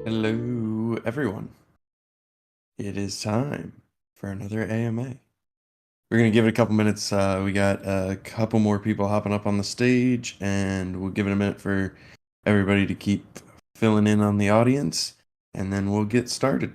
Hello, everyone. It is time for another AMA. We're going to give it a couple minutes. We got a couple more people hopping up on the stage, and we'll give it a minute for everybody to keep filling in on the audience, and then we'll get started.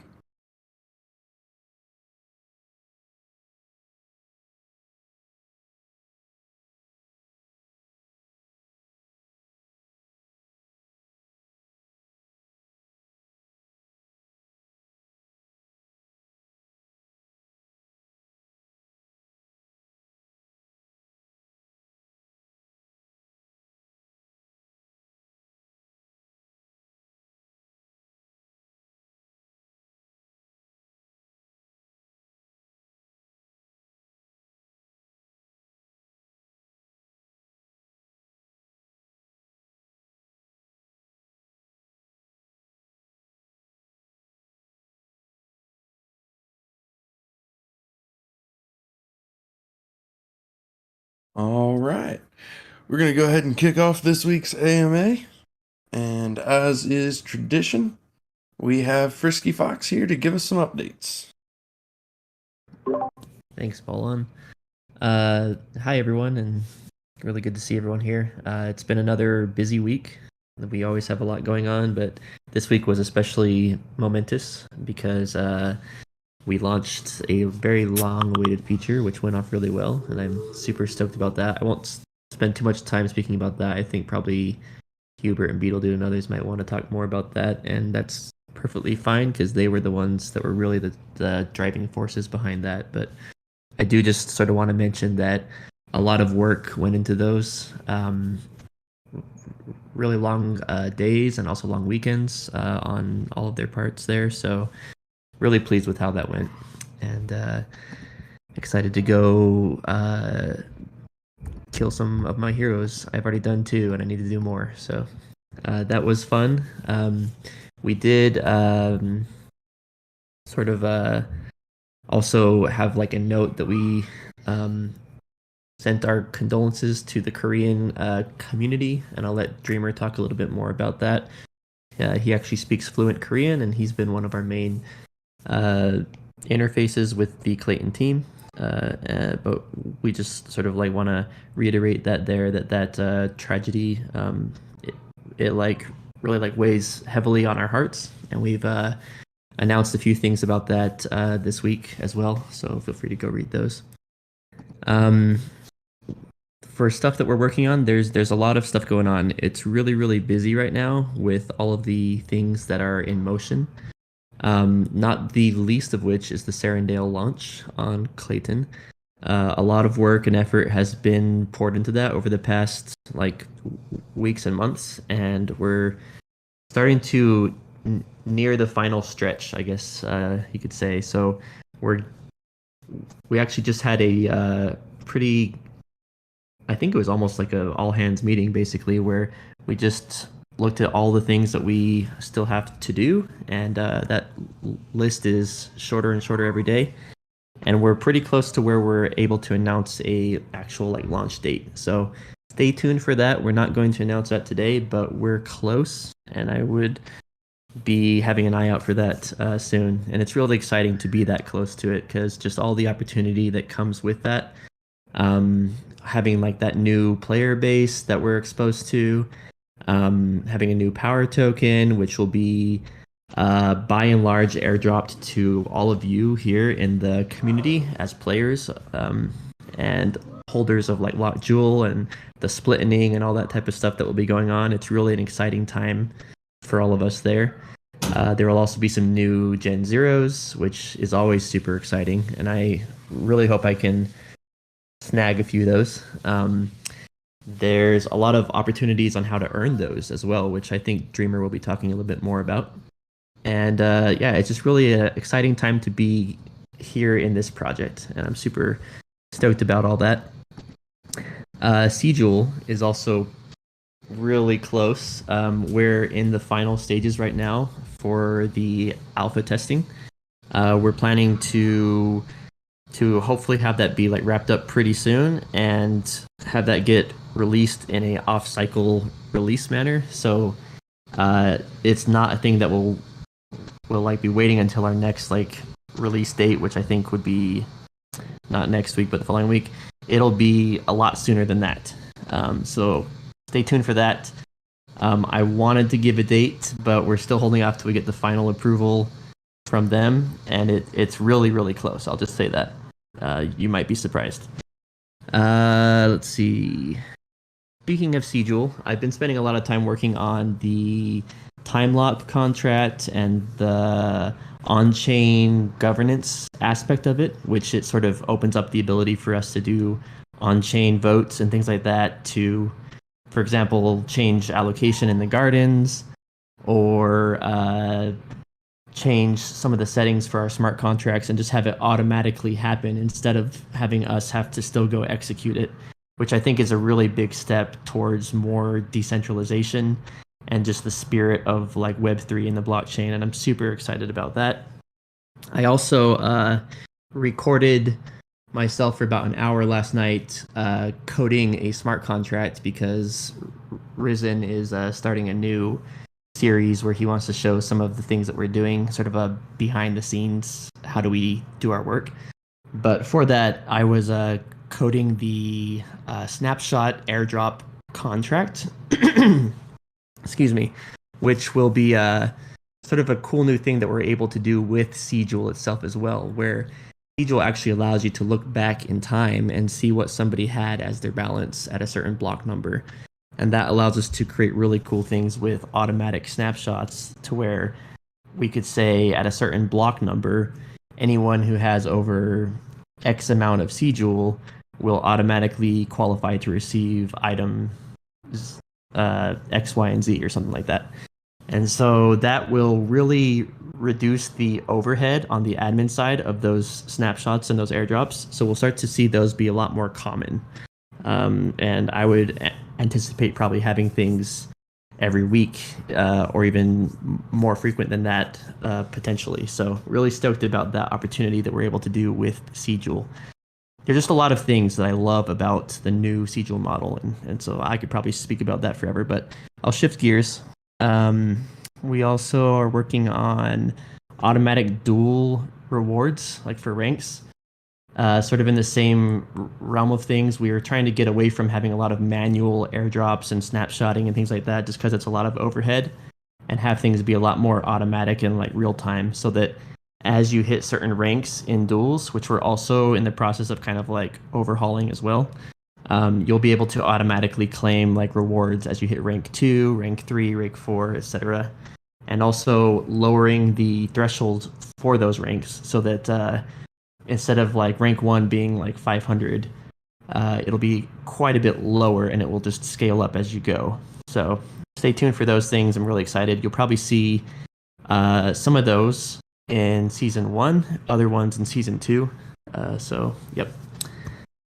All right. We're going to go ahead and kick off this week's AMA. And as is tradition, we have Frisky Fox here to give us some updates. Thanks, Bolon. Hi everyone, and really good to see everyone here. It's been another busy week. We always have a lot going on, but this week was especially momentous because we launched a very long-awaited feature, which went off really well, and I'm super stoked about that. I won't spend too much time speaking about that. I think probably Hubert and Beetledo and others might want to talk more about that, and that's perfectly fine because they were the ones that were really the driving forces behind that. But I do just sort of want to mention that a lot of work went into those really long days and also long weekends on all of their parts there. So really pleased with how that went, and excited to go kill some of my heroes. I've already done two, and I need to do more. So that was fun. We did sort of also have like a note that we sent our condolences to the Korean community, and I'll let Dreamer talk a little bit more about that. He actually speaks fluent Korean, and he's been one of our main interfaces with the Clayton team. But we just sort of like want to reiterate that tragedy it like really like weighs heavily on our hearts, and we've announced a few things about that this week as well. So feel free to go read those. Um, for stuff that we're working on, there's a lot of stuff going on. It's really busy right now with all of the things that are in motion. Not the least of which is the Serendale launch on Clayton. A lot of work and effort has been poured into that over the past like weeks and months, and we're starting to near the final stretch, I guess you could say. So we're we actually just had a pretty, I think it was almost like a all hands meeting basically, where we just looked at all the things that we still have to do, and that list is shorter and shorter every day. And we're pretty close to where we're able to announce a actual like launch date. So stay tuned for that. We're not going to announce that today, but we're close, and I would be having an eye out for that soon. And it's really exciting to be that close to it because just all the opportunity that comes with that. Having like that new player base that we're exposed to, having a new power token, which will be by and large airdropped to all of you here in the community as players, and holders of like Lock Jewel and the splitting and all that type of stuff that will be going on. It's really an exciting time for all of us there. There will also be some new Gen Zeros, which is always super exciting, and I really hope I can snag a few of those. There's a lot of opportunities on how to earn those as well, which I think Dreamer will be talking a little bit more about. And yeah, it's just really an exciting time to be here in this project, and I'm super stoked about all that. Jewel is also really close. We're in the final stages right now for the alpha testing. We're planning to hopefully have that be like wrapped up pretty soon and have that get released in a off-cycle release manner. So it's not a thing that will will like be waiting until our next like release date, which I think would be not next week, but the following week. It'll be a lot sooner than that. So stay tuned for that. I wanted to give a date, but we're still holding off till we get the final approval from them, and it's really, really close. I'll just say that. You might be surprised. Let's see. Speaking of Cjoule, I've been spending a lot of time working on the time lock contract and the on-chain governance aspect of it, which it sort of opens up the ability for us to do on-chain votes and things like that to, for example, change allocation in the gardens or change some of the settings for our smart contracts and just have it automatically happen instead of having us have to still go execute it, which I think is a really big step towards more decentralization and just the spirit of like Web3 in the blockchain. And I'm super excited about that. I also recorded myself for about an hour last night coding a smart contract because Risen is starting a new series where he wants to show some of the things that we're doing, sort of a behind the scenes, how do we do our work. But for that, I was coding the snapshot airdrop contract, excuse me, which will be sort of a cool new thing that we're able to do with Cjoule itself as well, where Cjoule actually allows you to look back in time and see what somebody had as their balance at a certain block number. And that allows us to create really cool things with automatic snapshots to where we could say at a certain block number, anyone who has over X amount of Cjoule will automatically qualify to receive items X, Y, and Z or something like that. And so that will really reduce the overhead on the admin side of those snapshots and those airdrops. So we'll start to see those be a lot more common. And I would anticipate probably having things every week or even more frequent than that potentially. So really stoked about that opportunity that we're able to do with Cjoule. There's just a lot of things that I love about the new Cjoule model, and so I could probably speak about that forever, but I'll shift gears. We also are working on automatic dual rewards, like for ranks. Sort of in the same realm of things, we are trying to get away from having a lot of manual airdrops and snapshotting and things like that, just because it's a lot of overhead, and have things be a lot more automatic and like real time, so that as you hit certain ranks in duels, which we're also in the process of kind of like overhauling as well, you'll be able to automatically claim like rewards as you hit rank 2, rank 3, rank 4, etc. And also lowering the threshold for those ranks so that instead of like rank 1 being like 500, it'll be quite a bit lower and it will just scale up as you go. So stay tuned for those things. I'm really excited. You'll probably see some of those in season 1, other ones in season 2. So, yep.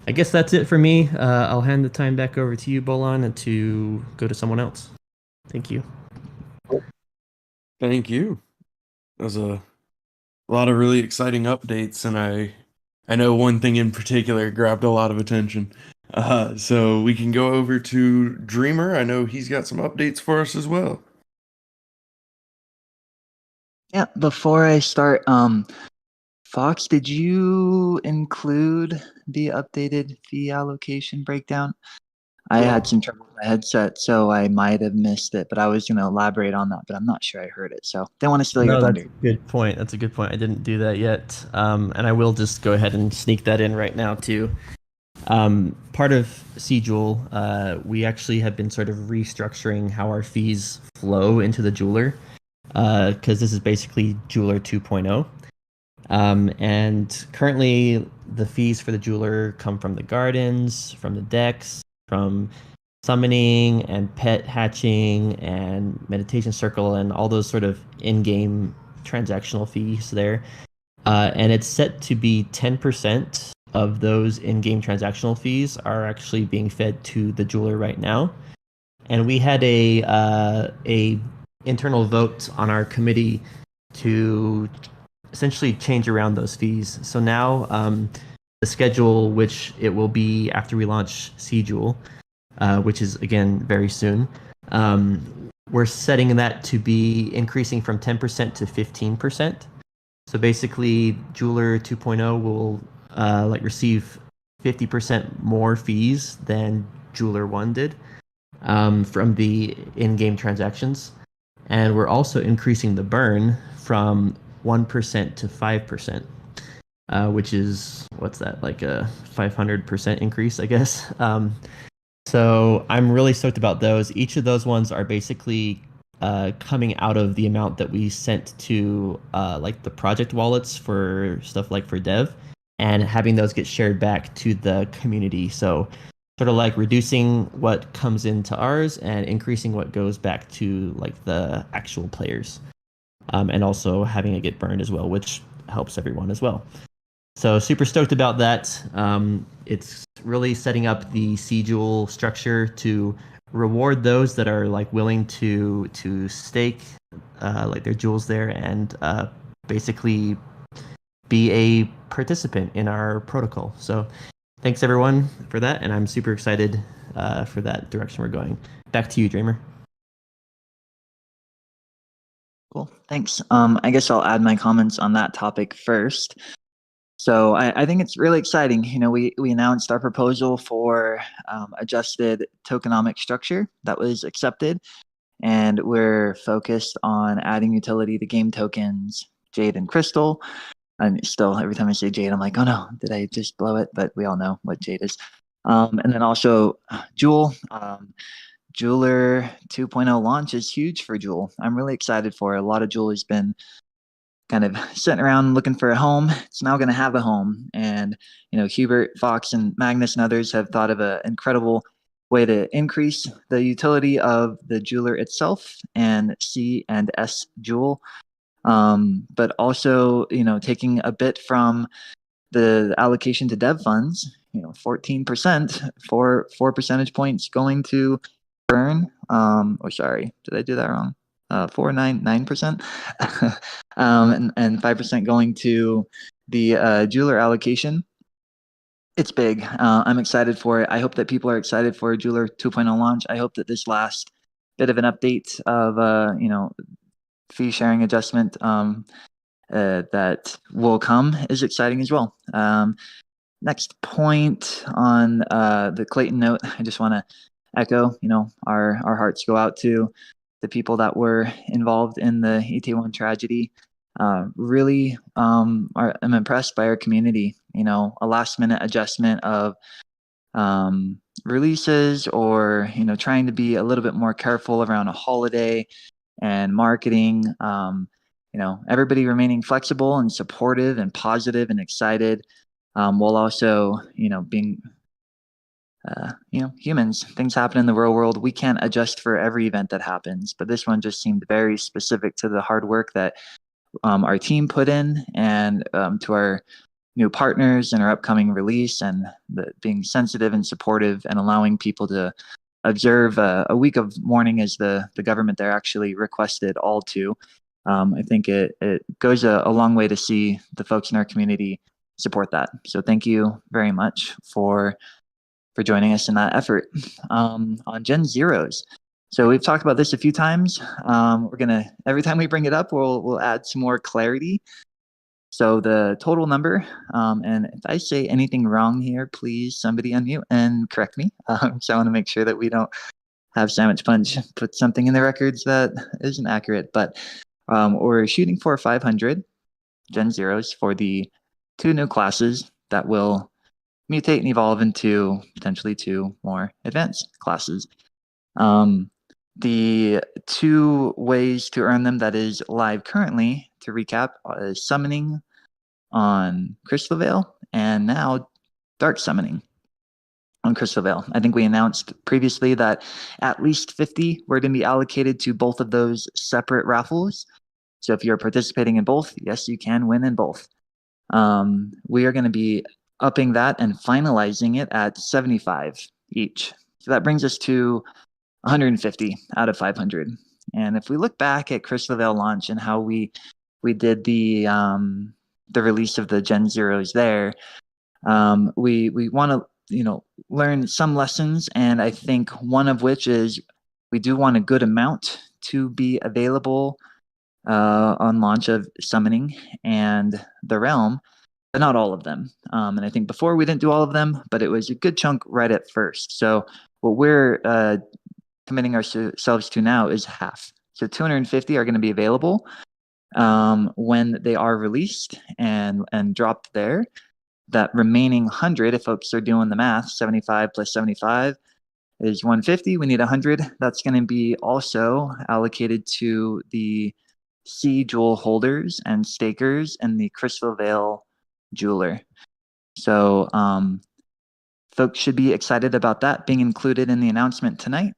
I guess that's it for me. I'll hand the time back over to you, Bolan, and to go to someone else. Thank you. Thank you. That was a lot of really exciting updates, and I know one thing in particular grabbed a lot of attention. So we can go over to Dreamer. I know he's got some updates for us as well. Yeah, before I start, Fox, did you include the updated fee allocation breakdown? I had some trouble with my headset, so I might have missed it, but I was going to elaborate on that, but I'm not sure I heard it. So don't want to steal your thunder. That's a good point. That's a good point. I didn't do that yet. And I will just go ahead and sneak that in right now too. Part of Cjoule, we actually have been sort of restructuring how our fees flow into the jeweler, because this is basically jeweler 2.0. And currently the fees for the jeweler come from the gardens, from the decks, from summoning and pet hatching and meditation circle and all those sort of in-game transactional fees there. And it's set to be 10% of those in-game transactional fees are actually being fed to the jeweler right now. And we had a internal vote on our committee to essentially change around those fees. So now the schedule, which it will be after we launch Cjoule, which is again very soon, we're setting that to be increasing from 10% to 15%. So basically, Jeweler 2.0 will like receive 50% more fees than Jeweler 1 did from the in-game transactions. And we're also increasing the burn from 1% to 5%, which is, what's that, like a 500% increase, I guess. So I'm really stoked about those. Each of those ones are basically coming out of the amount that we sent to like the project wallets for stuff like for dev, and having those get shared back to the community. So sort of like reducing what comes into ours and increasing what goes back to like the actual players, and also having it get burned as well, which helps everyone as well. So super stoked about that. It's really setting up the C-Jewel structure to reward those that are like willing to stake like their jewels there and basically be a participant in our protocol. So thanks everyone for that, and I'm super excited for that direction we're going. Back to you, Dreamer. Cool, thanks. I guess I'll add my comments on that topic first. So I think it's really exciting. You know, we announced our proposal for adjusted tokenomic structure that was accepted, and we're focused on adding utility to game tokens, Jade and Crystal. And still, every time I say Jade, I'm like, oh no, did I just blow it? But we all know what Jade is. And then also Jewel. Jeweler 2.0 launch is huge for Jewel. I'm really excited for it. A lot of Jewel has been kind of sitting around looking for a home. It's now going to have a home. And, you know, Hubert, Fox, and Magnus and others have thought of an incredible way to increase the utility of the jeweler itself and C and S Jewel. But also, you know, taking a bit from the allocation to dev funds, you know, 14%, 4 percentage points going to burn. Oh, sorry, did I do that wrong? 9%, and 5% going to the jeweler allocation. It's big. I'm excited for it. I hope that people are excited for Jeweler 2.0 launch. I hope that this last bit of an update of you know, fee sharing adjustment that will come is exciting as well. Next point on the Clayton note, I just want to echo, you know, our hearts go out to the people that were involved in the ET1 tragedy. Really, I'm impressed by our community. You know, a last minute adjustment of releases, or, you know, trying to be a little bit more careful around a holiday and marketing. You know, everybody remaining flexible and supportive and positive and excited, while also, you know, being you know, humans. Things happen in the real world. We can't adjust for every event that happens, but this one just seemed very specific to the hard work that our team put in, and to our new partners and our upcoming release, and being sensitive and supportive and allowing people to observe a week of mourning as the government there actually requested all to. I think it goes a long way to see the folks in our community support that. So thank you very much for joining us in that effort. On Gen Zeros. So we've talked about this a few times. We're gonna, every time we bring it up, we'll add some more clarity. So the total number, and if I say anything wrong here, please somebody unmute and correct me. So I want to make sure that we don't have Sandwich Punch put something in the records that isn't accurate. But we're shooting for 500 Gen Zeros for the 2 new classes that will mutate and evolve into potentially 2 more advanced classes. The 2 ways to earn them that is live currently, to recap, is summoning on Crystal Veil, and now dark summoning on Crystal Veil. I think we announced previously that at least 50 were going to be allocated to both of those separate raffles. So if you're participating in both, yes, you can win in both. We are going to be upping that and finalizing it at 75 each. So that brings us to 150 out of 500. And if we look back at Crystal Veil launch and how we did the release of the Gen Zeros there, we want to, you know, learn some lessons, and I think one of which is we do want a good amount to be available on launch of Summoning and the Realm, but not all of them. And I think before we didn't do all of them, but it was a good chunk right at first. So what we're committing ourselves to now is half. So 250 are going to be available when they are released and dropped there. That remaining 100, if folks are doing the math, 75 plus 75 is 150. We need 100. That's going to be also allocated to the C jewel holders and stakers and the Crystal Veil jeweler. So folks should be excited about that being included in the announcement tonight.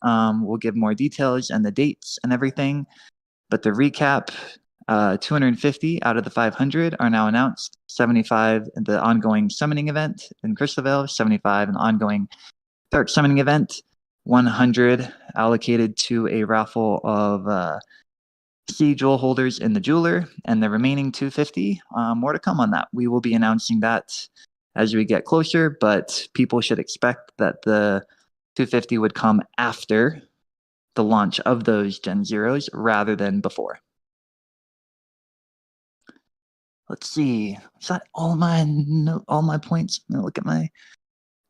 We'll give more details and the dates and everything. But the recap, 250 out of the 500 are now announced. 75 the ongoing summoning event in Crystal Veil, 75 an ongoing dark summoning event, 100 allocated to a raffle of C jewel holders in the jeweler, and the remaining 250, more to come on that. We will be announcing that as we get closer, but people should expect that the 250 would come after the launch of those Gen Zeros rather than before. Let's see. Is that all my points? I'm gonna look at my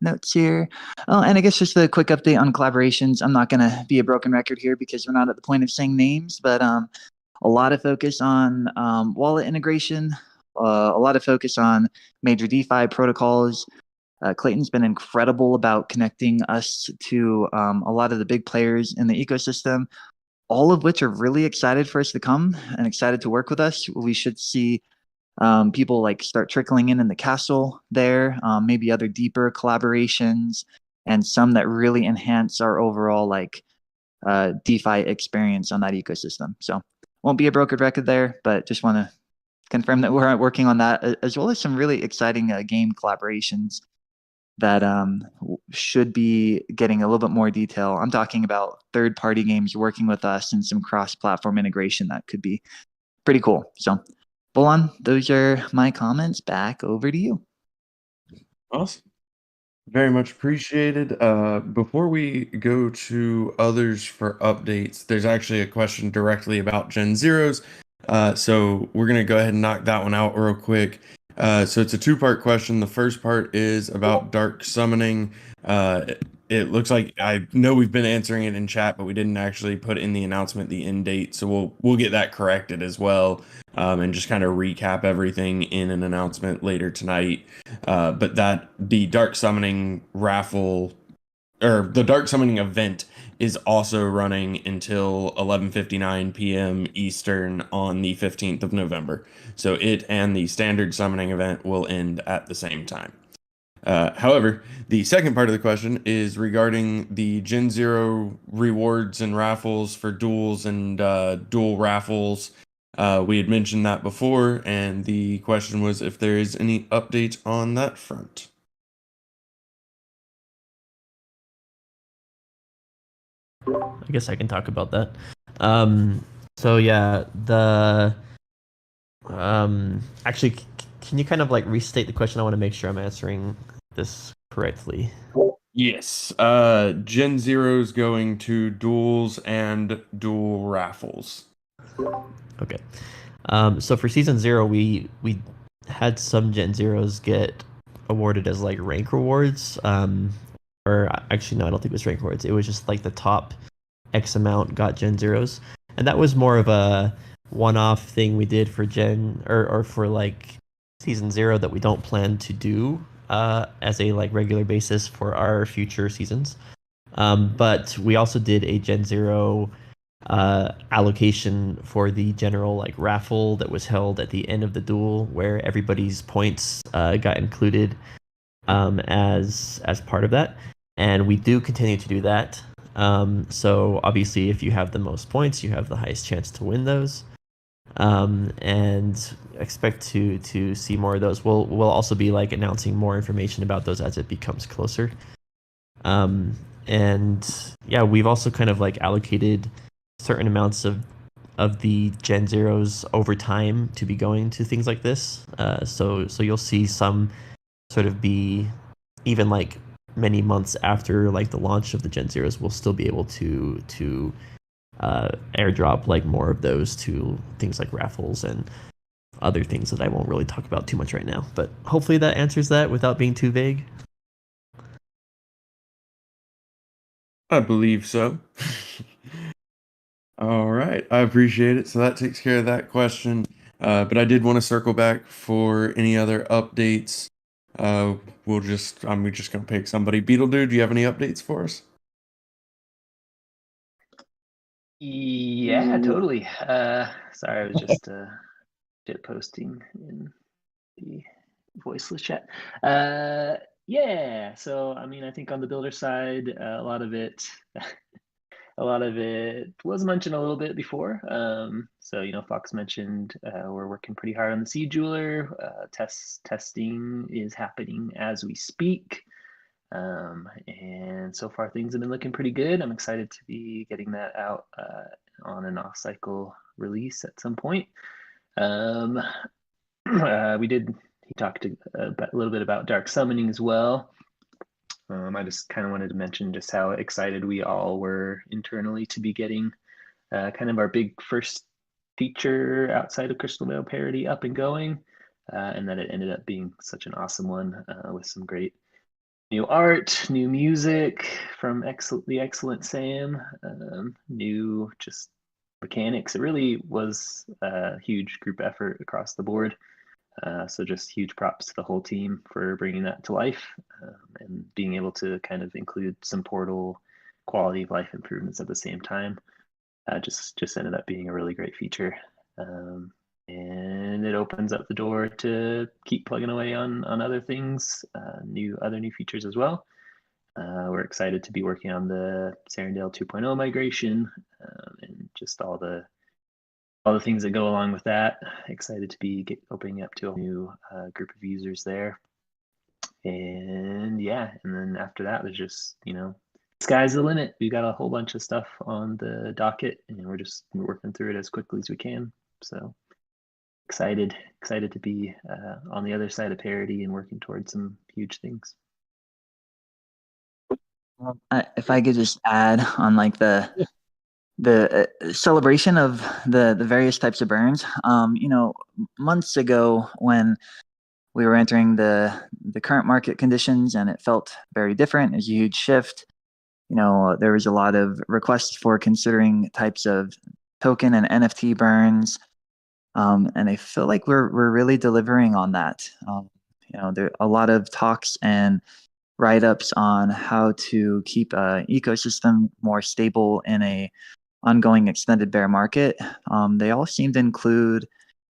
notes here. Oh, and I guess just a quick update on collaborations. I'm not gonna be a broken record here because we're not at the point of saying names, but a lot of focus on wallet integration, a lot of focus on major DeFi protocols. Clayton's been incredible about connecting us to a lot of the big players in the ecosystem, all of which are really excited for us to come and excited to work with us. We should see people like start trickling in the castle there, maybe other deeper collaborations, and some that really enhance our overall like DeFi experience on that ecosystem. So won't be a brokered record there, but just want to confirm that we're working on that, as well as some really exciting game collaborations that should be getting a little bit more detail. I'm talking about third-party games working with us and some cross-platform integration that could be pretty cool. So, Bolan, those are my comments. Back over to you. Awesome. Very much appreciated. Before we go to others for updates, there's actually a question directly about Gen Zeros. So we're going to go ahead and knock that one out real quick. So it's a two-part question. The first part is about dark summoning. It looks like I know we've been answering it in chat, but we didn't actually put in the announcement the end date. So we'll get that corrected as well, and just kind of recap everything in an announcement later tonight. But that the dark summoning raffle or the dark summoning event is also running until 11:59 p.m. Eastern on the 15th of November. So it and the standard summoning event will end at the same time. However, the second part of the question is regarding the Gen Zero rewards and raffles for duels and dual raffles. We had mentioned that before, and the question was if there is any update on that front. I guess I can talk about that. So yeah, the actually, can you kind of like restate the question? I want to make sure I'm answering this correctly. Yes. Gen Zero's going to duels and dual raffles. Okay. So for season 0, we had some Gen Zeros get awarded as like rank rewards. Or actually, no, I don't think it was rank rewards. It was just like the top X amount got Gen Zeros, and that was more of a one-off thing we did for Gen or for like season 0 that we don't plan to do as a like regular basis for our future seasons. But we also did a Gen 0 allocation for the general like raffle that was held at the end of the duel, where everybody's points got included as part of that, and we do continue to do that. So obviously, if you have the most points, you have the highest chance to win those. And expect to see more of those. We'll also be like announcing more information about those as it becomes closer. And yeah, we've also kind of like allocated certain amounts of the Gen Zeros over time to be going to things like this. So you'll see some sort of be even like many months after like the launch of the Gen Zeros, we'll still be able to airdrop like more of those to things like raffles and other things that I won't really talk about too much right now. But hopefully that answers that without being too vague. I believe so. All right, I appreciate it. So that takes care of that question. But I did want to circle back for any other updates. We're just gonna pick somebody. Beetle Dude, do you have any updates for us? Yeah, totally. Sorry, I was just shit posting in the voiceless chat. Yeah, so I mean, I think on the builder side, a lot of it was mentioned a little bit before. So Fox mentioned we're working pretty hard on the seed jeweler. Testing is happening as we speak. And so far things have been looking pretty good. I'm excited to be getting that out on an off-cycle release at some point. He talked a little bit about dark summoning as well. I just kind of wanted to mention just how excited we all were internally to be getting kind of our big first feature outside of Crystal Veil Parody up and going, and that it ended up being such an awesome one with some great new art, new music from the excellent Sam, new just mechanics. It really was a huge group effort across the board. So just huge props to the whole team for bringing that to life and being able to kind of include some portal quality of life improvements at the same time. Just ended up being a really great feature. And it opens up the door to keep plugging away on other things, other new features as well. We're excited to be working on the Serendale 2.0 migration and just all the things that go along with that. Excited to be opening up to a new group of users there. And yeah, and then after that, there's just sky's the limit. We've got a whole bunch of stuff on the docket, and we're working through it as quickly as we can. So excited to be on the other side of parity and working towards some huge things. If I could just add on like the celebration of the various types of burns. Months ago when we were entering the current market conditions and it felt very different, it was a huge shift. There was a lot of requests for considering types of token and NFT burns. And I feel like we're really delivering on that. There are a lot of talks and write-ups on how to keep an ecosystem more stable in a ongoing extended bear market. They all seem to include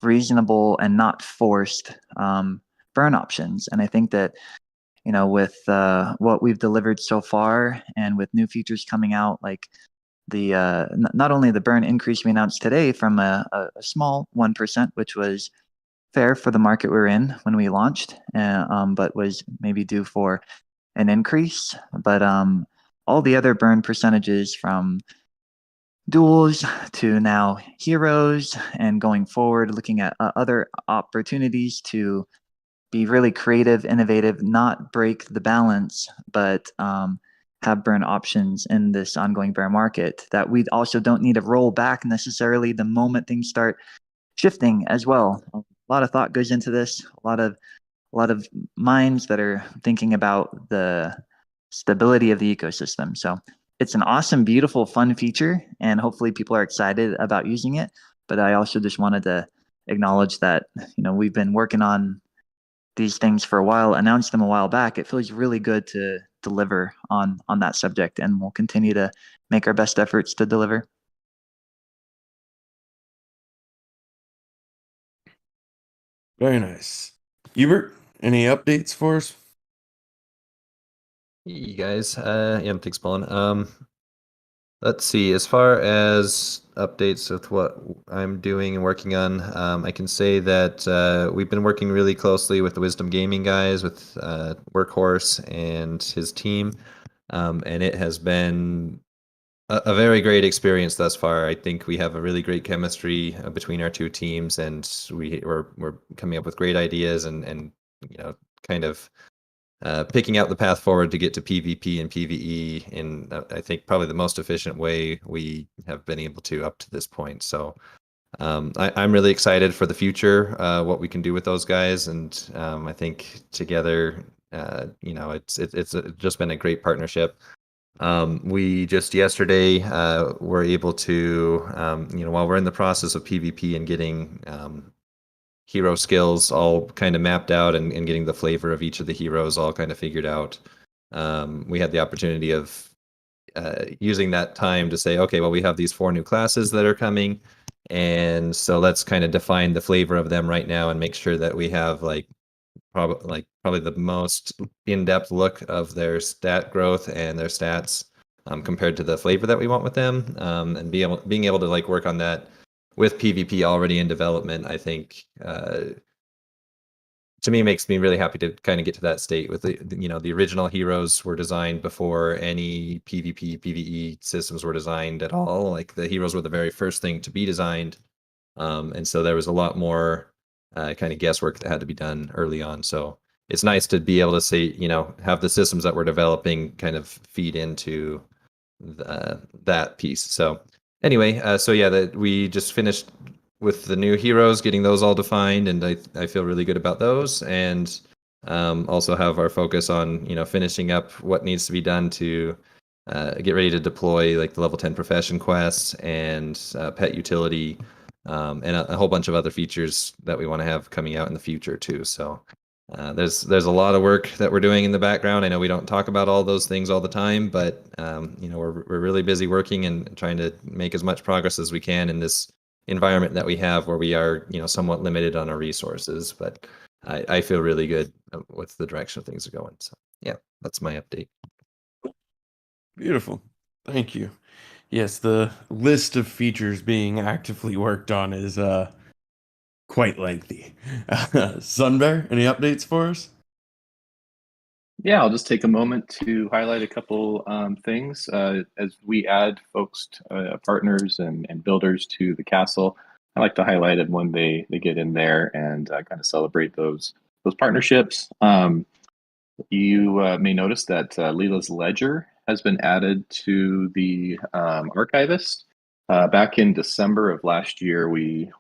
reasonable and not forced burn options. And I think that with what we've delivered so far and with new features coming out, like the not only the burn increase we announced today from a small 1%, which was fair for the market we're in when we launched, but was maybe due for an increase. But all the other burn percentages from duels to now heroes and going forward, looking at other opportunities to be really creative, innovative, not break the balance, but have burn options in this ongoing bear market that we also don't need to roll back necessarily the moment things start shifting as well. A lot of thought goes into this, a lot of minds that are thinking about the stability of the ecosystem. So it's an awesome, beautiful, fun feature, and hopefully people are excited about using it. But I also just wanted to acknowledge that we've been working on these things for a while, announced them a while back. It feels really good to deliver on that subject, and we'll continue to make our best efforts to deliver. Very nice. Hubert, any updates for us? Hey, you guys. Yeah, thanks, Colin. Let's see. As far as updates with what I'm doing and working on, I can say that we've been working really closely with the Wisdom Gaming guys, with Workhorse and his team, and it has been a very great experience thus far. I think we have a really great chemistry between our two teams, and we're coming up with great ideas and kind of picking out the path forward to get to PvP and PvE in, I think, probably the most efficient way we have been able to up to this point. So I'm really excited for the future, what we can do with those guys, and I think together, it's just been a great partnership. We just yesterday were able to, while we're in the process of PvP and getting hero skills all kind of mapped out and getting the flavor of each of the heroes all kind of figured out, we had the opportunity of using that time to say, okay, well, we have these 4 new classes that are coming, and so let's kind of define the flavor of them right now and make sure that we have probably the most in-depth look of their stat growth and their stats compared to the flavor that we want with them, and being able to like work on that with PvP already in development, I think to me makes me really happy to kind of get to that state with the original heroes were designed before any PvP PvE systems were designed at all. Like the heroes were the very first thing to be designed, and so there was a lot more kind of guesswork that had to be done early on. So it's nice to be able to say, have the systems that we're developing kind of feed into that piece. So anyway, so yeah, that we just finished with the new heroes, getting those all defined, and I feel really good about those, and also have our focus on finishing up what needs to be done to get ready to deploy like the level 10 profession quests and pet utility, and a whole bunch of other features that we want to have coming out in the future too. So there's a lot of work that we're doing in the background. I know we don't talk about all those things all the time, but we're really busy working and trying to make as much progress as we can in this environment that we have, where we are somewhat limited on our resources. But I feel really good with the direction things are going. So yeah, that's my update. Beautiful. Thank you. Yes, the list of features being actively worked on is quite lengthy. Sunbear, any updates for us? Yeah, I'll just take a moment to highlight a couple things. As we add folks, partners and builders to the castle, I like to highlight it when they get in there and kind of celebrate those partnerships. You may notice that Leela's Ledger has been added to the archivist. Back in December of last year, we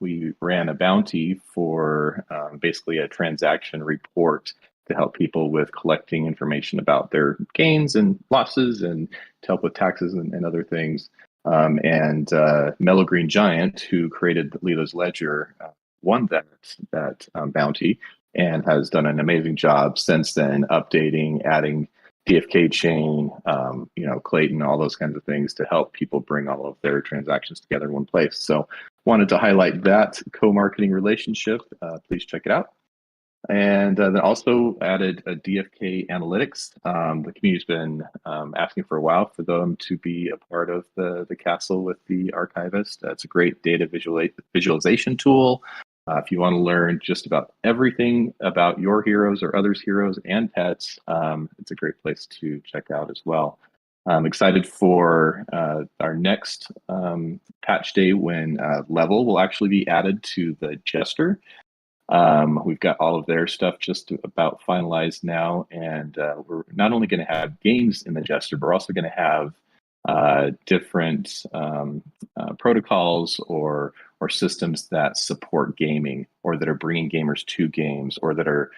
ran a bounty for basically a transaction report to help people with collecting information about their gains and losses and to help with taxes and other things. And Mellow Green Giant, who created Leela's Ledger, won that bounty and has done an amazing job since then, updating, adding DFK chain, Clayton, all those kinds of things to help people bring all of their transactions together in one place. So wanted to highlight that co-marketing relationship. Please check it out. And then also added a DFK analytics. The community's been asking for a while for them to be a part of the castle with the archivist. It's a great data visualization tool. If you want to learn just about everything about your heroes or others' heroes and pets, it's a great place to check out as well. I'm excited for our next patch day when level will actually be added to the Jester. We've got all of their stuff just about finalized now, and we're not only going to have games in the Jester, but we're also going to have different protocols or systems that support gaming, or that are bringing gamers to games, or that are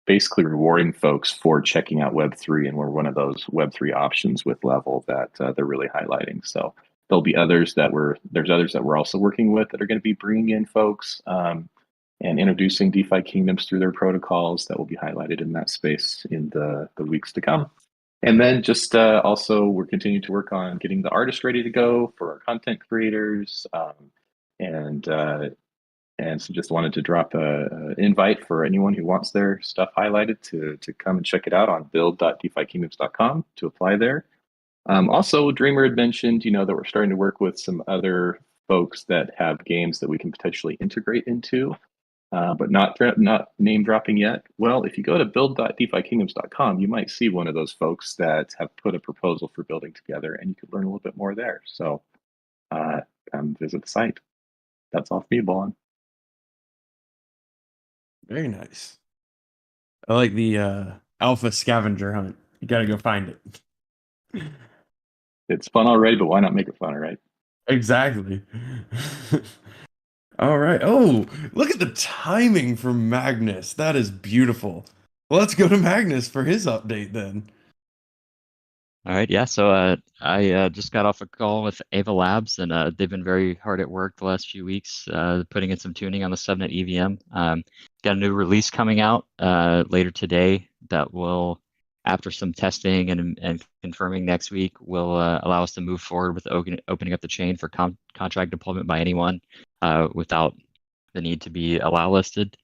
basically rewarding folks for checking out Web3, and we're one of those Web3 options with Level that they're really highlighting. So there'll be others there's others that we're also working with that are going to be bringing in folks and introducing DeFi kingdoms through their protocols that will be highlighted in that space in the weeks to come. And then just also, we're continuing to work on getting the artist ready to go for our content creators. And so just wanted to drop an invite for anyone who wants their stuff highlighted to come and check it out on build.defykingdoms.com to apply there. Also, Dreamer had mentioned, that we're starting to work with some other folks that have games that we can potentially integrate into. But not name dropping yet. Well, if you go to build.defykingdoms.com, you might see one of those folks that have put a proposal for building together, and you could learn a little bit more there. So come visit the site. That's all for me, Bolin. Very nice. I like the alpha scavenger hunt. You got to go find it. It's fun already, but why not make it funner, right? Exactly. All right. Oh, look at the timing for Magnus. That is beautiful. Well, let's go to Magnus for his update then. All right, yeah. So I just got off a call with Ava Labs, and they've been very hard at work the last few weeks, putting in some tuning on the Subnet EVM. Got a new release coming out later today that will, after some testing and confirming next week, will allow us to move forward with opening up the chain for contract deployment by anyone without the need to be allow listed.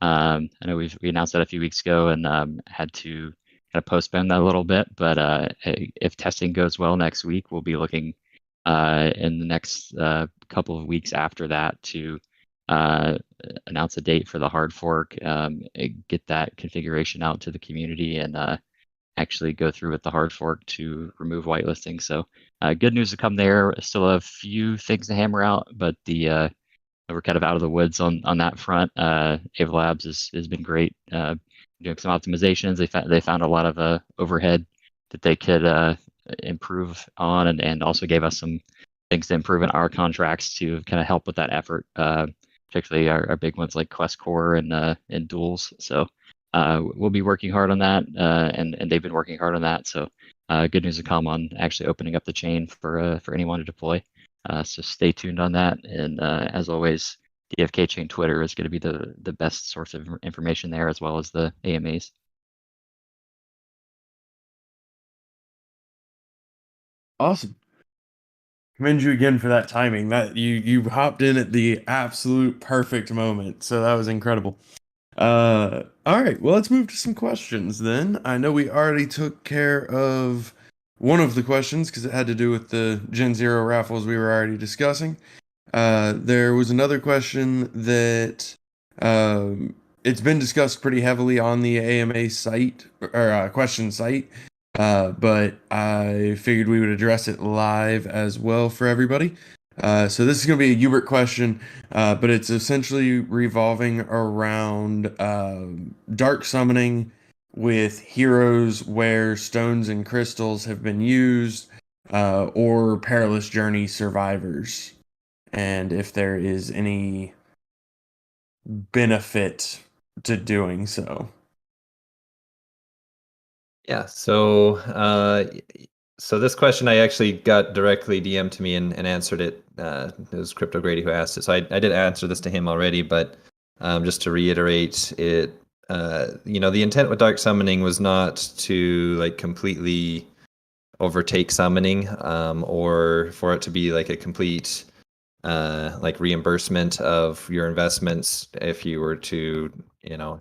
I know we announced that a few weeks ago and had to kind of postpone that a little bit, but if testing goes well next week, we'll be looking in the next couple of weeks after that to announce a date for the hard fork, get that configuration out to the community, and actually go through with the hard fork to remove whitelisting. So good news to come there. Still a few things to hammer out, but we're kind of out of the woods on that front. Ava Labs has been great. Doing some optimizations. They found a lot of overhead that they could improve on, and also gave us some things to improve in our contracts to kind of help with that effort. Particularly our big ones like Quest Core and Duels. So we'll be working hard on that, and they've been working hard on that. So good news to come on actually opening up the chain for anyone to deploy. So stay tuned on that. And as always, DFK Chain Twitter is going to be the best source of information there, as well as the AMAs. Awesome. Commend you again for that timing. That you hopped in at the absolute perfect moment. So that was incredible. All right. Well, let's move to some questions then. I know we already took care of one of the questions because it had to do with the Gen Zero raffles we were already discussing. There was another question that it's been discussed pretty heavily on the AMA site or question site, but I figured we would address it live as well for everybody. So this is going to be a Hubert question, but it's essentially revolving around dark summoning with heroes where stones and crystals have been used, or perilous journey survivors, and if there is any benefit to doing so. Yeah, so this question I actually got directly DM'd to me and answered it. It was Crypto Grady who asked it. So I did answer this to him already, but just to reiterate it, the intent with dark summoning was not to like completely overtake summoning, or for it to be like a complete like reimbursement of your investments if you were to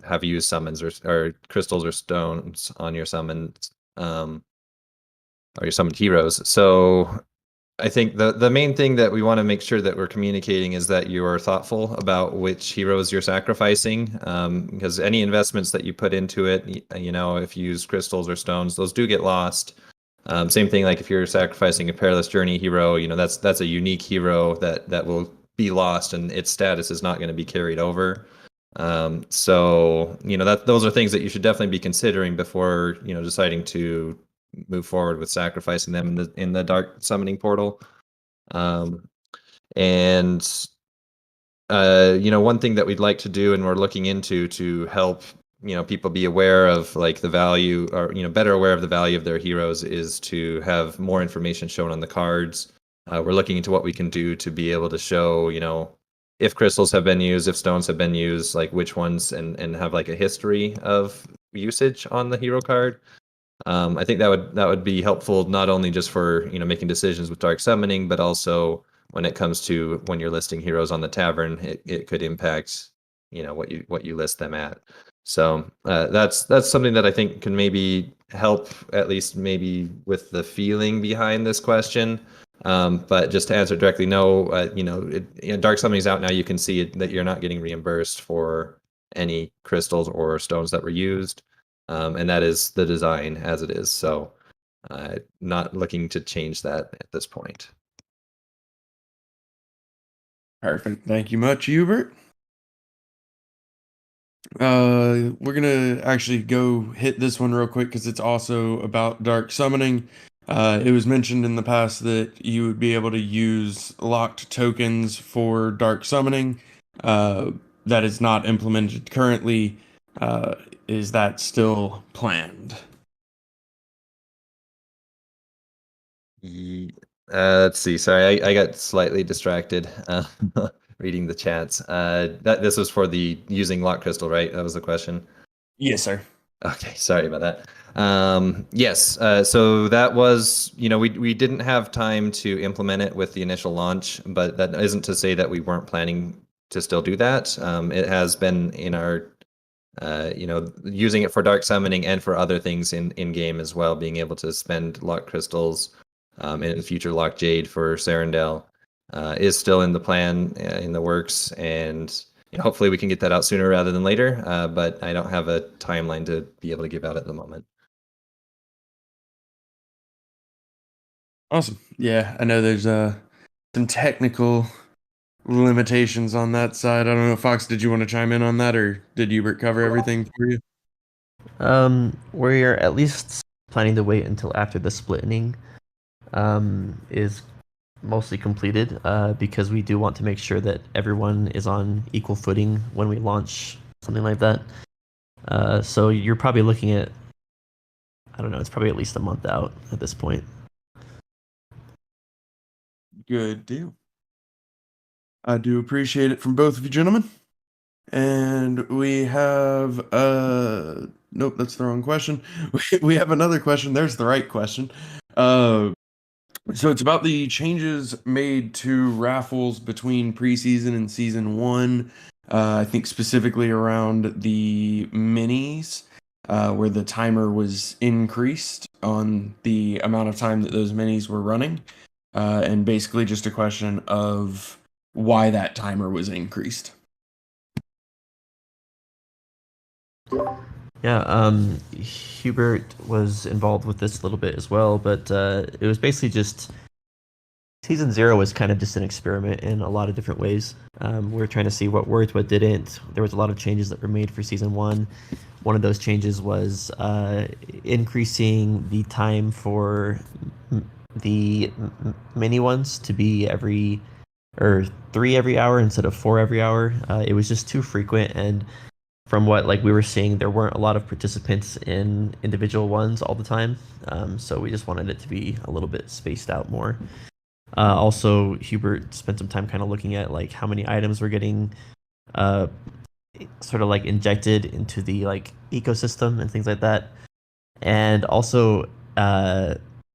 have used summons or crystals or stones on your summons, or your summoned heroes. So I think the main thing that we want to make sure that we're communicating is that you are thoughtful about which heroes you're sacrificing, because any investments that you put into it, if you use crystals or stones, those do get lost. Same thing, like if you're sacrificing a perilous journey hero, that's a unique hero that will be lost, and its status is not going to be carried over. So those are things that you should definitely be considering before deciding to move forward with sacrificing them in the dark summoning portal. And one thing that we'd like to do and we're looking into to help people be aware of like the value, or better aware of the value of their heroes, is to have more information shown on the cards. We're looking into what we can do to be able to show if crystals have been used, if stones have been used, like which ones, and have like a history of usage on the hero card. I think that would be helpful, not only just for making decisions with dark summoning, but also when it comes to when you're listing heroes on the tavern, it could impact what you list them at. So that's something that I think can maybe help, at least maybe with the feeling behind this question. But just to answer directly, no, dark summoning is out now. You can see that you're not getting reimbursed for any crystals or stones that were used. And that is the design as it is. So not looking to change that at this point. Perfect. Thank you much, Hubert. We're gonna actually go hit this one real quick because it's also about dark summoning. It was mentioned in the past that you would be able to use locked tokens for dark summoning. That is not implemented currently. Is that still planned? Let's see. Sorry, I got slightly distracted reading the chats. This was for the using lock crystal, right? That was the question. Yes, sir. Okay, sorry about that. Yes, so that was, we didn't have time to implement it with the initial launch, but that isn't to say that we weren't planning to still do that. It has been in our, using it for dark summoning and for other things in game as well, being able to spend lock crystals and in the future lock jade for Serendale is still in the plan, in the works, and hopefully we can get that out sooner rather than later, but I don't have a timeline to be able to give out at the moment. Awesome. Yeah, I know there's some technical limitations on that side. I don't know, Fox, did you want to chime in on that, or did Hubert cover everything for you? We're at least planning to wait until after the splitting is mostly completed, because we do want to make sure that everyone is on equal footing when we launch something like that. So you're probably looking at, I don't know, it's probably at least a month out at this point. Good deal. I do appreciate it from both of you gentlemen. And we have nope, that's the wrong question. We have another question. There's the right question. So it's about the changes made to raffles between preseason and season one. I think specifically around the minis, where the timer was increased on the amount of time that those minis were running. And basically just a question of why that timer was increased. Yeah, Hubert was involved with this a little bit as well, but it was basically just season 0 was kind of just an experiment in a lot of different ways. We were trying to see what worked, what didn't. There was a lot of changes that were made for season 1. One of those changes was increasing the time for the mini ones to be or 3 every hour instead of 4 every hour. It was just too frequent, and from what we were seeing, there weren't a lot of participants in individual ones all the time. So we just wanted it to be a little bit spaced out more. Also, Hubert spent some time kind of looking at how many items were getting sort of injected into the ecosystem and things like that. And also,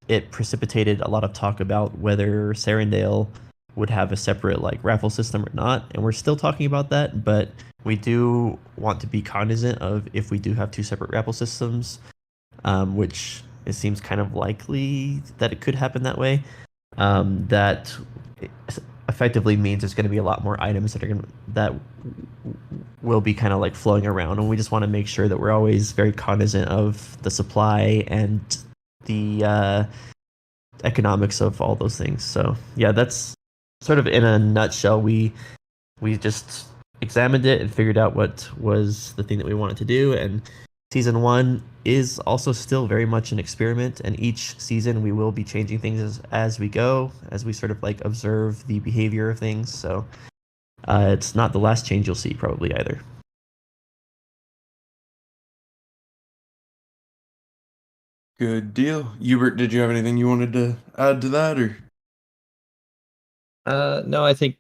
it precipitated a lot of talk about whether Serendale would have a separate raffle system or not, and we're still talking about that, but we do want to be cognizant of if we do have 2 separate raffle systems, which it seems kind of likely that it could happen that way. That effectively means there's going to be a lot more items that will be kind of flowing around, and we just want to make sure that we're always very cognizant of the supply and the economics of all those things. So yeah, that's sort of in a nutshell. We just examined it and figured out what was the thing that we wanted to do, and season 1 is also still very much an experiment, and each season we will be changing things as we go, as we sort of observe the behavior of things. So it's not the last change you'll see probably either. Good deal. Hubert, did you have anything you wanted to add to that, or? No, I think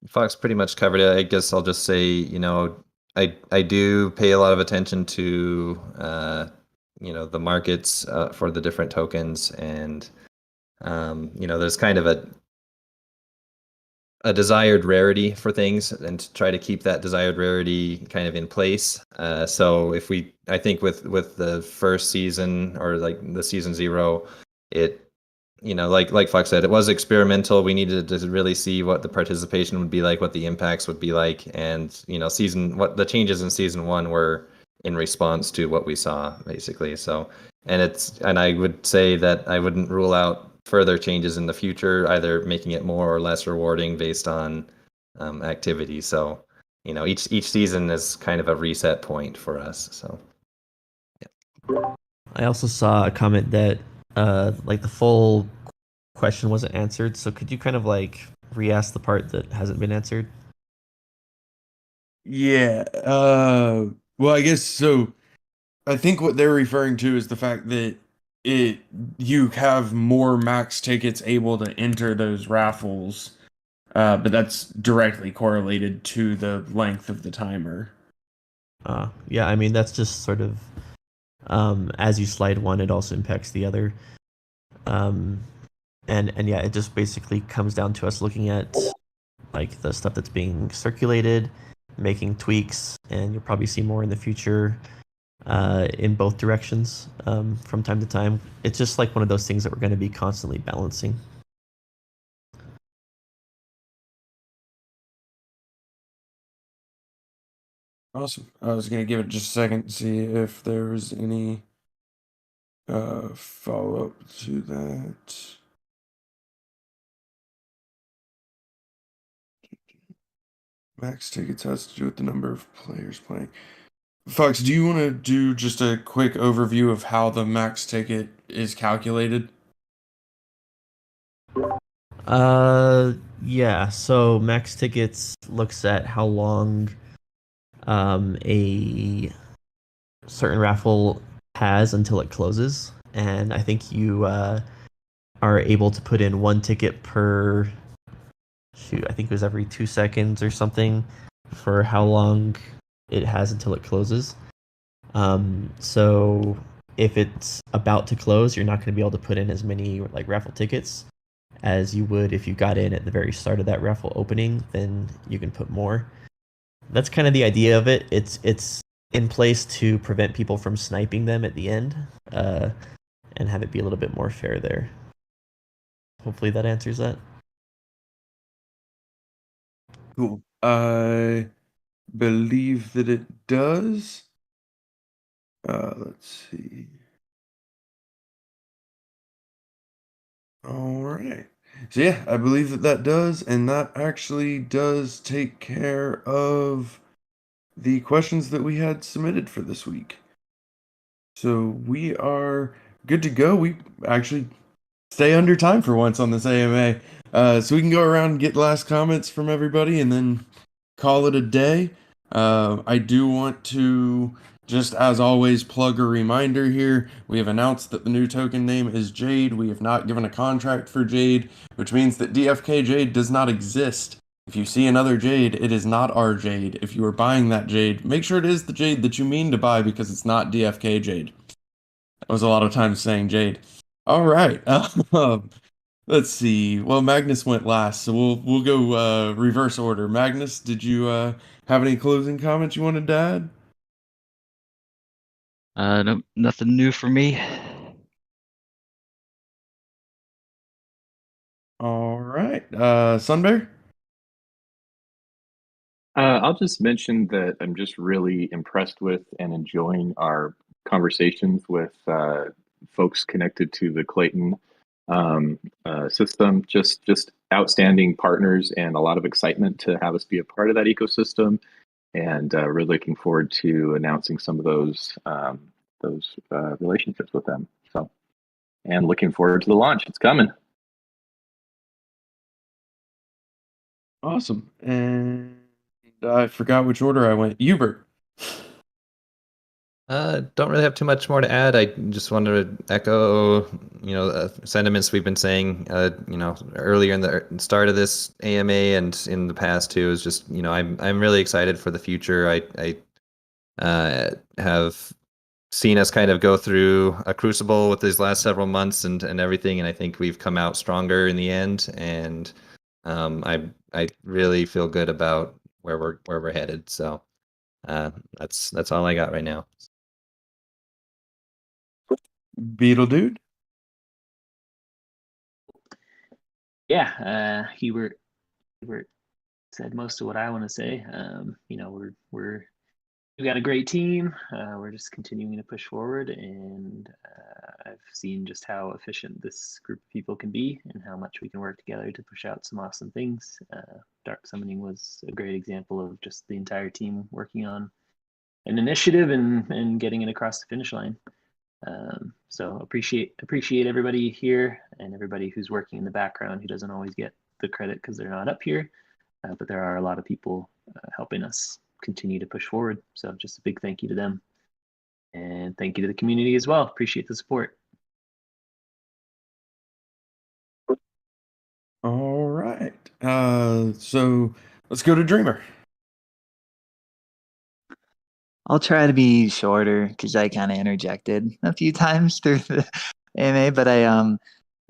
Fox pretty much covered it. I guess I'll just say, I do pay a lot of attention to, the markets for the different tokens, and there's kind of a desired rarity for things, and to try to keep that desired rarity kind of in place. So I think with the first season, or the season 0, it, like Fox said, it was experimental. We needed to really see what the participation would be like, what the impacts would be like, and what the changes in season 1 were in response to what we saw, basically. So, and I would say that I wouldn't rule out further changes in the future, either making it more or less rewarding based on activity. So each season is kind of a reset point for us. So I also saw a comment that like the full question wasn't answered. So could you kind of like re-ask the part that hasn't been answered? Yeah. Well, I guess so. I think what they're referring to is the fact that it you have more max tickets able to enter those raffles, but that's directly correlated to the length of the timer. Yeah, I mean that's just sort of as you slide one, it also impacts the other. Um, and yeah, it just basically comes down to us looking at like the stuff that's being circulated, making tweaks, and you'll probably see more in the future in both directions from time to time. It's just like one of those things that we're going to be constantly balancing. Awesome. I was gonna give it just a second to see if there was any follow up to that. Max tickets has to do with the number of players playing. Fox, do you want to do just a quick overview of how the max ticket is calculated? Yeah. So max tickets looks at how long a certain raffle has until it closes, and I think you are able to put in one ticket per shoot. I think it was every 2 seconds or something for how long it has until it closes. So if it's about to close, you're not going to be able to put in as many like raffle tickets as you would if you got in at the very start of that raffle opening. Then you can put more. That's kind of the idea of it. It's in place to prevent people from sniping them at the end, uh, and have it be a little bit more fair there. Hopefully that answers that. Cool. I believe that it does. Let's see. All right. So yeah, I believe that that does, and that actually does take care of the questions that we had submitted for this week. So we are good to go. We actually stay under time for once on this AMA. So we can go around and get last comments from everybody and then call it a day. I do want to, just as always, plug a reminder here. We have announced that the new token name is Jade. We have not given a contract for Jade, which means that DFK Jade does not exist. If you see another Jade, it is not our Jade. If you are buying that Jade, make sure it is the Jade that you mean to buy because it's not DFK Jade. That was a lot of times saying Jade. All right. Let's see. Well, Magnus went last, so we'll go reverse order. Magnus, did you have any closing comments you wanted to add? No, nothing new for me. All right. Sunbear? I'll just mention that I'm just really impressed with and enjoying our conversations with folks connected to the Clayton system. Just outstanding partners and a lot of excitement to have us be a part of that ecosystem. And really looking forward to announcing some of those relationships with them. So, and looking forward to the launch. It's coming. Awesome. And I forgot which order I went. Hubert. don't really have too much more to add. I just wanted to echo, sentiments we've been saying, earlier in the start of this AMA and in the past too. Is just, I'm really excited for the future. I have seen us kind of go through a crucible with these last several months and everything, and I think we've come out stronger in the end. And I really feel good about where we're headed. So that's all I got right now. Beetle Dude. Yeah, Hubert said most of what I want to say. We're we've got a great team. We're just continuing to push forward, and I've seen just how efficient this group of people can be and how much we can work together to push out some awesome things. Dark Summoning was a great example of just the entire team working on an initiative and getting it across the finish line. So appreciate everybody here and everybody who's working in the background who doesn't always get the credit because they're not up here, but there are a lot of people helping us continue to push forward. So just a big thank you to them, and thank you to the community as well. Appreciate the support. All right. So let's go to Dreamer. I'll try to be shorter because I kind of interjected a few times through the AMA, but I'm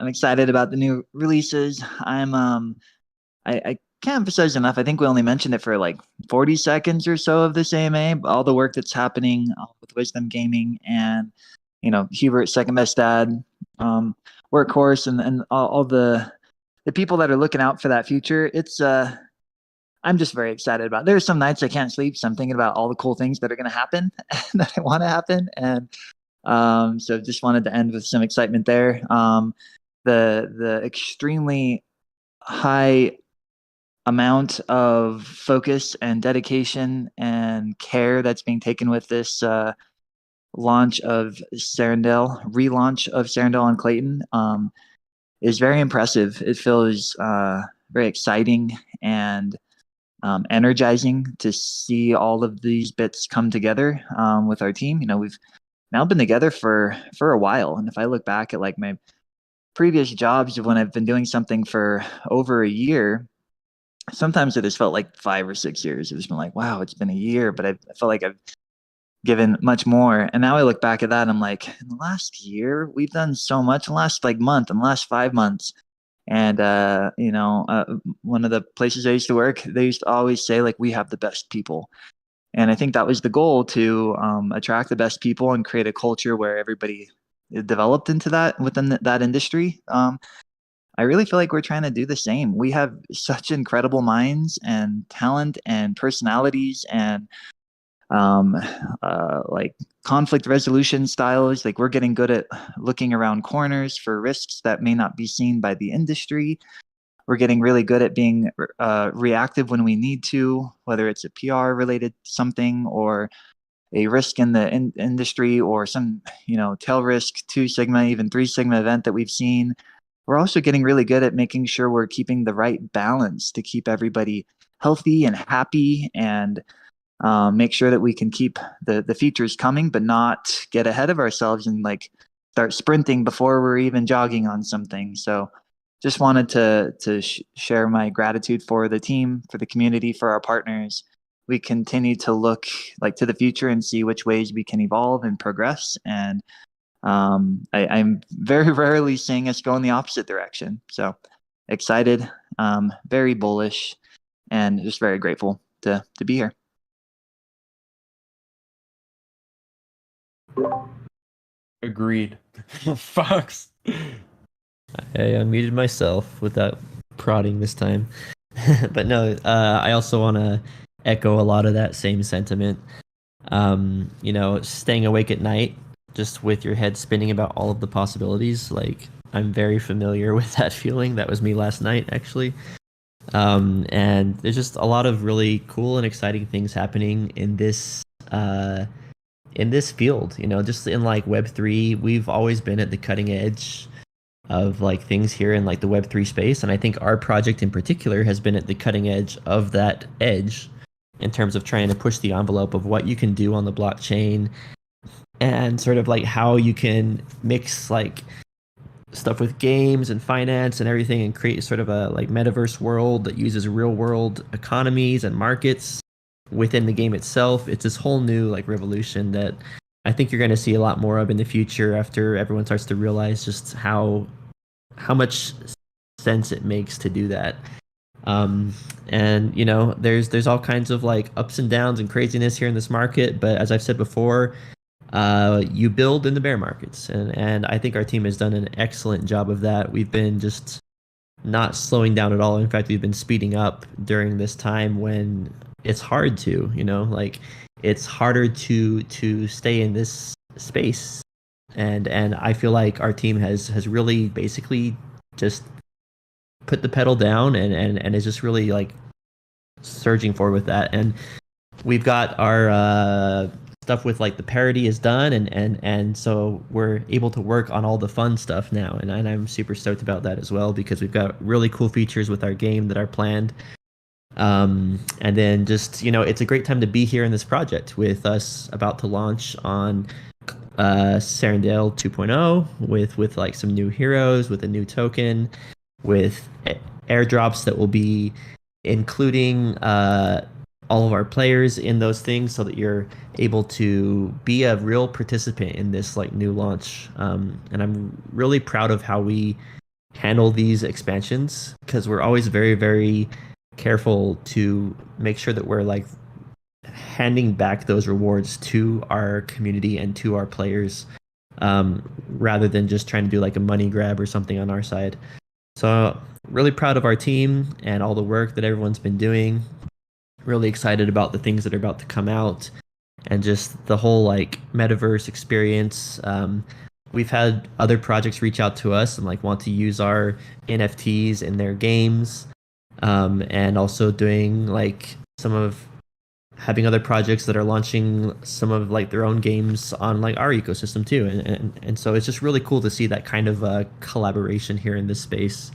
excited about the new releases. I can't emphasize enough. I think we only mentioned it for like 40 seconds or so of this AMA. All the work that's happening with Wisdom Gaming and Hubert, second best dad, Workhorse, and all the people that are looking out for that future. It's I'm just very excited about it. There's some nights I can't sleep, so I'm thinking about all the cool things that are going to happen that I want to happen. And so just wanted to end with some excitement there. The extremely high amount of focus and dedication and care that's being taken with this relaunch of Serendale on Clayton is very impressive. It feels very exciting and energizing to see all of these bits come together with our team. We've now been together for a while, and if I look back at like my previous jobs when I've been doing something for over a year, sometimes it has felt like 5 or 6 years. It's been like, wow, it's been a year, but I felt like I've given much more. And now I look back at that and I'm like, in the last year, we've done so much. In the last month, in the last 5 months. And, one of the places I used to work, they used to always say, like, we have the best people. And I think that was the goal, to attract the best people and create a culture where everybody developed into that within that industry. I really feel like we're trying to do the same. We have such incredible minds and talent and personalities and like conflict resolution styles. Like, we're getting good at looking around corners for risks that may not be seen by the industry. We're getting really good at being reactive when we need to, whether it's a PR related something or a risk in the industry or some, tail risk, 2 Sigma, even 3 Sigma event that we've seen. We're also getting really good at making sure we're keeping the right balance to keep everybody healthy and happy, and make sure that we can keep the features coming, but not get ahead of ourselves and like start sprinting before we're even jogging on something. So just wanted to share my gratitude for the team, for the community, for our partners. We continue to look like to the future and see which ways we can evolve and progress. And I'm very rarely seeing us go in the opposite direction. So excited, very bullish, and just very grateful to be here. Agreed. Fox. I unmuted myself without prodding this time. But no, I also want to echo a lot of that same sentiment. Staying awake at night, just with your head spinning about all of the possibilities. Like, I'm very familiar with that feeling. That was me last night, actually. And there's just a lot of really cool and exciting things happening in this field. Just in like Web3, we've always been at the cutting edge of like things here in like the Web3 space, and I think our project in particular has been at the cutting edge of that edge in terms of trying to push the envelope of what you can do on the blockchain, and sort of like how you can mix like stuff with games and finance and everything and create sort of a like metaverse world that uses real world economies and markets within the game itself. It's this whole new like revolution that I think you're going to see a lot more of in the future after everyone starts to realize just how much sense it makes to do that. And there's all kinds of like ups and downs and craziness here in this market, but as I've said before, you build in the bear markets, and I think our team has done an excellent job of that. We've been just not slowing down at all. In fact, we've been speeding up during this time when it's hard to, like it's harder to stay in this space. And I feel like our team has really basically just put the pedal down and is just really like surging forward with that. And we've got our stuff with like the parody is done, and so we're able to work on all the fun stuff now, and I'm super stoked about that as well, because we've got really cool features with our game that are planned. And then just, it's a great time to be here in this project with us about to launch on Serendale 2.0 with like some new heroes, with a new token, with airdrops that will be including all of our players in those things, so that you're able to be a real participant in this like new launch. And I'm really proud of how we handle these expansions, because we're always very, very careful to make sure that we're like handing back those rewards to our community and to our players, rather than just trying to do like a money grab or something on our side. So really proud of our team and all the work that everyone's been doing. Really excited about the things that are about to come out, and just the whole like metaverse experience. We've had other projects reach out to us and like want to use our NFTs in their games, and also doing like having other projects that are launching some of like their own games on like our ecosystem too. And so it's just really cool to see that kind of collaboration here in this space.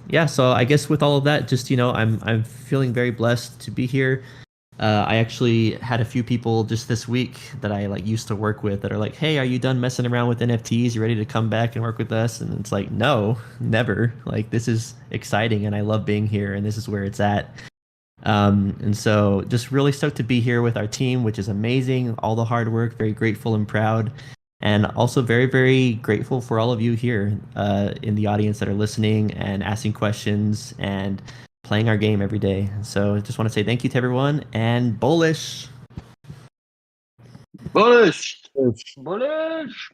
Yeah, so I guess with all of that, just, I'm feeling very blessed to be here. I actually had a few people just this week that I like used to work with that are like, "Hey, are you done messing around with NFTs? You ready to come back and work with us?" And it's like, no, never. Like, this is exciting and I love being here, and this is where it's at. And so just really stoked to be here with our team, which is amazing. All the hard work, very grateful and proud. And also very, very grateful for all of you here in the audience that are listening and asking questions and playing our game every day. So just want to say thank you to everyone, and bullish. Bullish. Bullish.